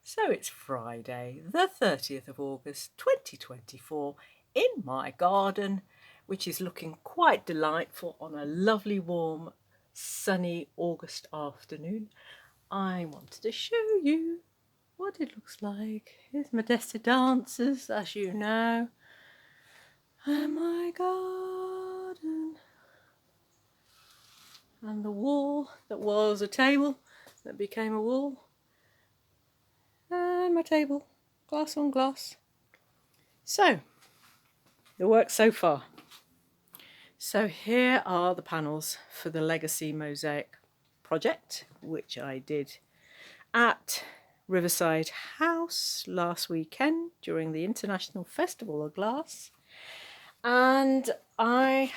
So it's Friday, the 30th of August 2024, in my garden, which is looking quite delightful on a lovely, warm, sunny August afternoon. I wanted to show you what it looks like. Here's Modesta Dancers, as you know, and my garden. And the wall that was a table that became a wall. And my table, glass on glass. So, the work so far. So here are the panels for the Legacy Mosaic Project, which I did at Riverside House last weekend during the International Festival of Glass. And I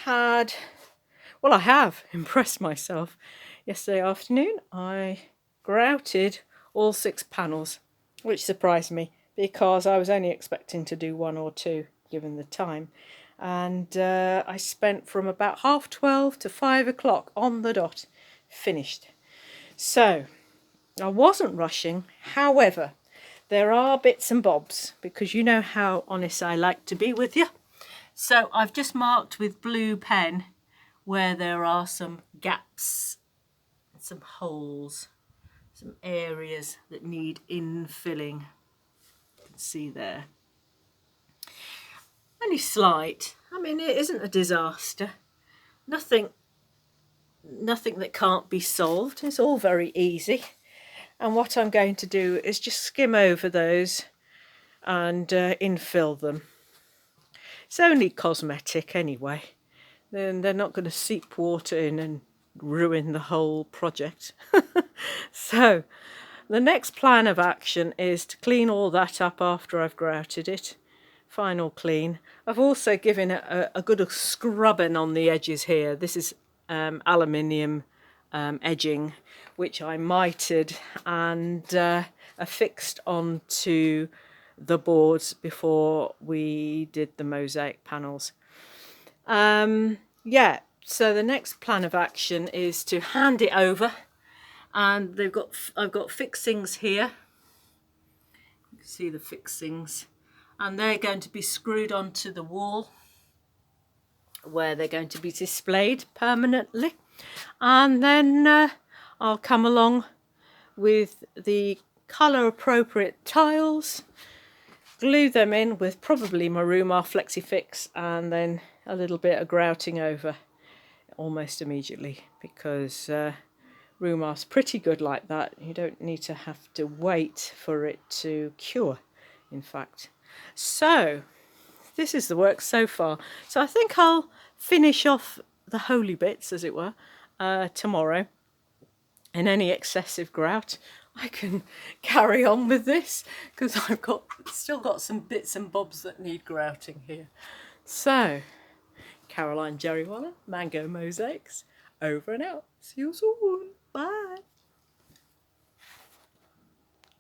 have impressed myself. Yesterday afternoon, I grouted all 6 panels, which surprised me because I was only expecting to do 1 or 2 given the time. And I spent from about 12:30 to 5 o'clock on the dot, finished. So I wasn't rushing. However, there are bits and bobs because you know how honest I like to be with you. So I've just marked with blue pen where there are some gaps, some holes, some areas that need infilling. You can see there. Only slight. I mean, it isn't a disaster. Nothing that can't be solved. It's all very easy. And what I'm going to do is just skim over those and infill them. It's only cosmetic anyway. Then they're not going to seep water in and ruin the whole project. So the next plan of action is to clean all that up after I've grouted it. Final clean. I've also given it a good scrubbing on the edges here. This is aluminium edging, which I mitered and affixed onto the boards before we did the mosaic panels. Yeah, so the next plan of action is to hand it over, and I've got fixings here. You can see the fixings, and they're going to be screwed onto the wall where they're going to be displayed permanently. And then I'll come along with the colour appropriate tiles, glue them in with probably my Rumar Flexi-Fix, and then a little bit of grouting over almost immediately, because Rumar's pretty good like that. You don't need to have to wait for it to cure, in fact. So this is the work so far. So I think I'll finish off the holy bits, as it were, tomorrow. In any excessive grout, I can carry on with this because I've still got some bits and bobs that need grouting here. So, Caroline Jerrywaller, Mango Mosaics, over and out. See you soon. Bye.